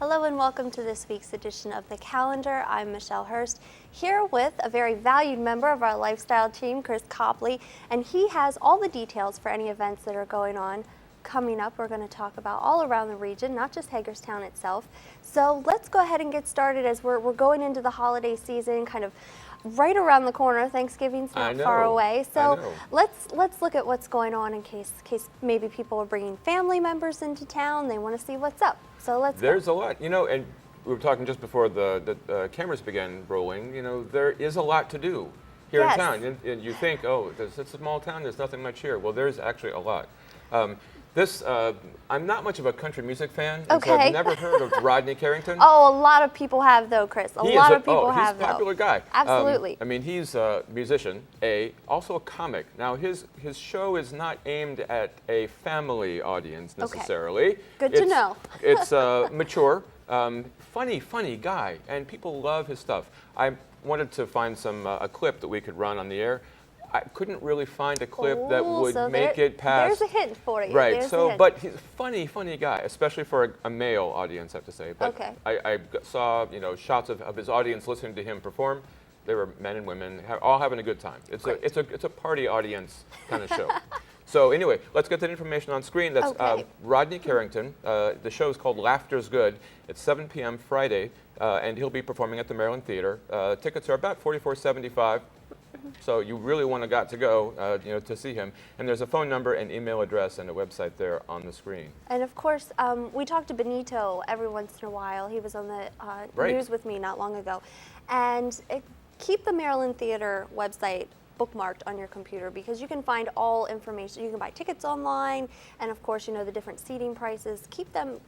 Hello and welcome to this week's edition of The Calendar. I'm Michelle Horst, here with a very valued member of our lifestyle team, Chris Copley, and he has all the details for any events that are going on coming up. We're going to talk about all around the region, not just Hagerstown itself. So let's go ahead and get started as we're going into the holiday season, kind of right around the corner. Thanksgiving's not far away. So let's look at what's going on in case maybe people are bringing family members into town. They want to see what's up. So There's a lot, and we were talking just before the cameras began rolling. There is a lot to do here in town, and you think, oh, it's a small town. There's nothing much here. Well, there's actually a lot. I'm not much of a country music fan, and so I've never heard of Rodney Carrington. Oh, a lot of people have though, Chris. A lot of people have though. He's a popular guy. Absolutely. He's a musician, also a comic. Now, his show is not aimed at a family audience necessarily. Good to know. It's mature, funny guy, and people love his stuff. I wanted to find a clip that we could run on the air. I couldn't really find a clip that would make it past. There's a hint for you. Right. But he's a funny guy, especially for a male audience, I have to say. But I saw shots of his audience listening to him perform. They were men and women, all having a good time. It's a party audience kind of show. So anyway, let's get that information on screen. That's Rodney Carrington. The show is called Laughter's Good. It's 7 p.m. Friday, and he'll be performing at the Maryland Theater. Tickets are about $44.75. So you really want to go, to see him. And there's a phone number, an email address, and a website there on the screen. And of course, we talk to Benito every once in a while. He was on the news with me not long ago. And keep the Maryland Theater website bookmarked on your computer because you can find all information. You can buy tickets online, and of course, the different seating prices. Keep them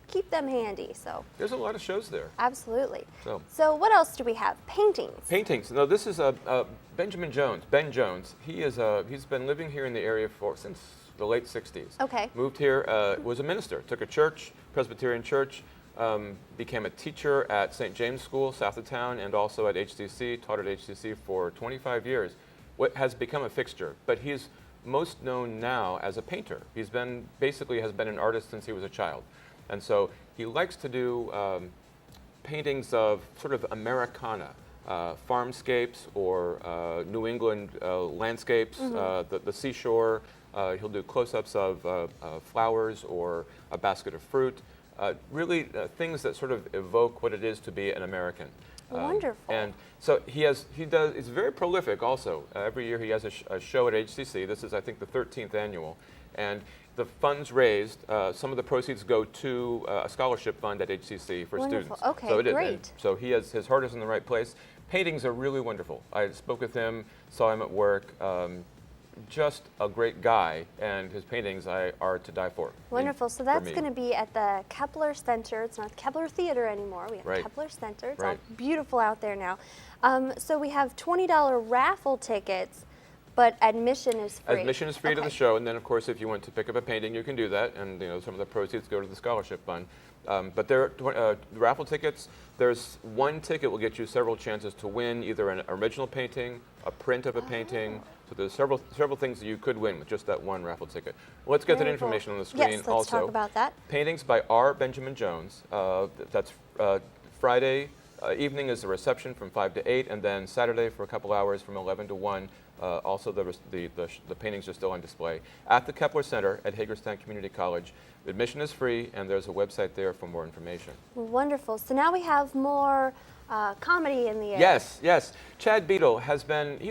handy. So there's a lot of shows there. Absolutely. So what else do we have? Paintings. Paintings. No, this is Benjamin Jones. Ben Jones. He's been living here in the area since the late '60s. Okay. Moved here. Was a minister. Took a church, Presbyterian church. Became a teacher at St. James School, south of town, and also at HCC. Taught at HCC for 25 years. What has become a fixture, but he's most known now as a painter. He's basically has been an artist since he was a child. And so he likes to do paintings of sort of Americana, farmscapes or New England landscapes, the seashore. He'll do close-ups of flowers or a basket of fruit. Really things that sort of evoke what it is to be an American. Wonderful. And so he's very prolific also. Every year he has a show at HCC. This is, I think, the 13th annual. And the funds raised, some of the proceeds go to a scholarship fund at HCC for students. Okay, so it is. Great. And so his heart is in the right place. Paintings are really wonderful. I spoke with him, saw him at work. Just a great guy, and his paintings are to die for. Wonderful. So that's going to be at the Kepler Center. It's not the Kepler Theater anymore. We have Kepler Center. It's all beautiful out there now. So we have $20 raffle tickets, but admission is free. Admission is free to the show, and then of course if you want to pick up a painting, you can do that, and some of the proceeds go to the scholarship fund. But there are raffle tickets. There's one ticket will get you several chances to win either an original painting, a print of a painting. So there's several things that you could win with just that one raffle ticket. Well, let's get that information on the screen. Yes, let's talk about that. Paintings by R. Benjamin Jones. That's Friday evening is the reception from 5 to 8, and then Saturday for a couple hours from 11 to 1. Also, the paintings are still on display at the Kepler Center at Hagerstown Community College. Admission is free, and there's a website there for more information. Wonderful. So now we have more comedy in the area. Yes. Chad Beadle he's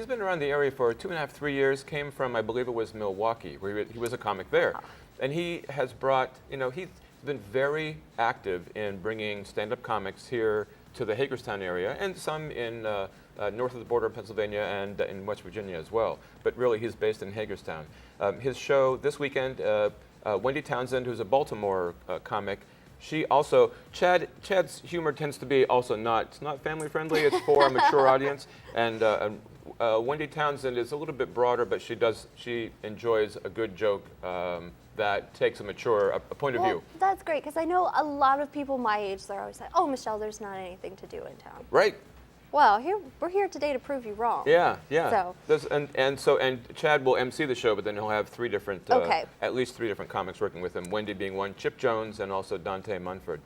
been around the area for 2.5, 3 years. Came from, I believe it was Milwaukee, where he was a comic there, and he has brought. He's been very active in bringing stand-up comics here to the Hagerstown area, and some in north of the border of Pennsylvania and in West Virginia as well. But really, he's based in Hagerstown. His show this weekend, Wendy Townsend, who's a Baltimore comic, she also, Chad's humor tends to be also it's not family friendly, it's for a mature audience. And Wendy Townsend is a little bit broader, but she enjoys a good joke that takes a mature point of view. That's great, because I know a lot of people my age, they're always like, oh, Michelle, there's not anything to do in town. Right. Well, we're here today to prove you wrong. Yeah. So. And Chad will MC the show, but then he'll have at least three different comics working with him. Wendy being one, Chip Jones, and also Dante Munford.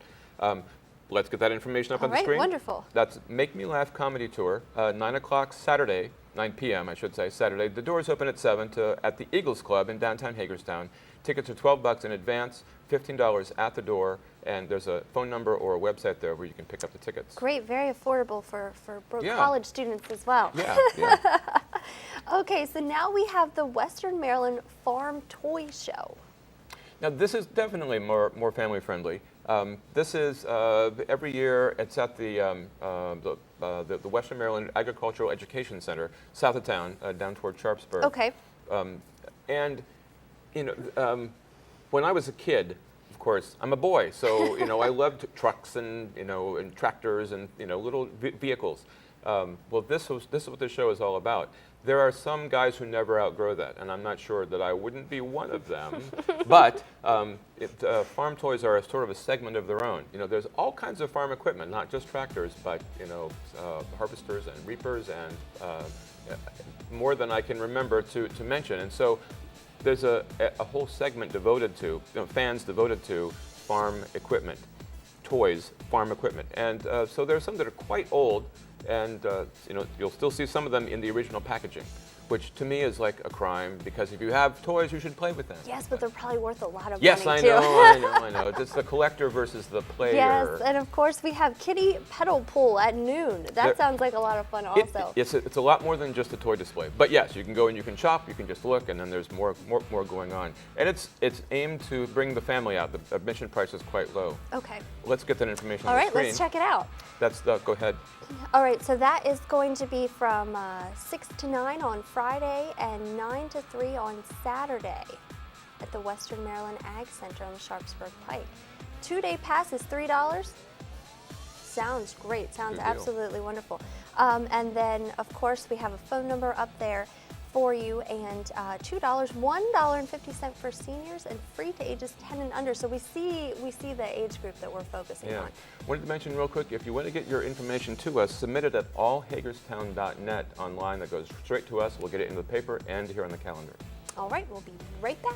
let's get that information up All on the right, screen. wonderful. That's Make Me Laugh Comedy Tour, 9 o'clock Saturday, 9 p.m. I should say, Saturday. The doors open at 7 at the Eagles Club in downtown Hagerstown. Tickets are $12 in advance, $15 at the door, and there's a phone number or a website there where you can pick up the tickets. Great, very affordable for Yeah. college students as well. Yeah, yeah. Okay, so now we have the Western Maryland Farm Toy Show. Now this is definitely more family friendly. This is every year. It's at the Western Maryland Agricultural Education Center, south of town, down toward Sharpsburg. Okay. And you know, when I was a kid, of course, I'm a boy, so you know I loved trucks and and tractors and little vehicles. Well, this is what this show is all about. There are some guys who never outgrow that, and I'm not sure that I wouldn't be one of them. But farm toys are sort of a segment of their own. There's all kinds of farm equipment, not just tractors, but harvesters and reapers and more than I can remember to mention. And so there's a whole segment devoted to fans devoted to farm equipment, toys, farm equipment, and so there's some that are quite old. And you'll still see some of them in the original packaging, which to me is like a crime, because if you have toys, you should play with them. Yes, but they're probably worth a lot of yes, money I too. know, I know. It's the collector versus the player. Yes, and of course we have Kitty Pedal Pool at noon. That sounds like a lot of fun also. It's a lot more than just a toy display. But yes, you can go and you can shop, you can just look, and then there's more going on. And it's aimed to bring the family out. The admission price is quite low. Okay. Let's get that information All on the right, screen. let's check it out. Go ahead. All right, so that is going to be from 6 to 9 on Friday and 9 to 3 on Saturday at the Western Maryland Ag Center on the Sharpsburg Pike. 2-day pass is $3. Sounds great. Sounds Good deal. absolutely wonderful. And then, of course, we have a phone number up there for you, and $2, $1.50 for seniors, and free to ages 10 and under. So we see the age group that we're focusing on. Wanted to mention real quick, if you want to get your information to us, submit it at allhagerstown.net online. That goes straight to us. We'll get it in the paper and here on the calendar. All right, we'll be right back.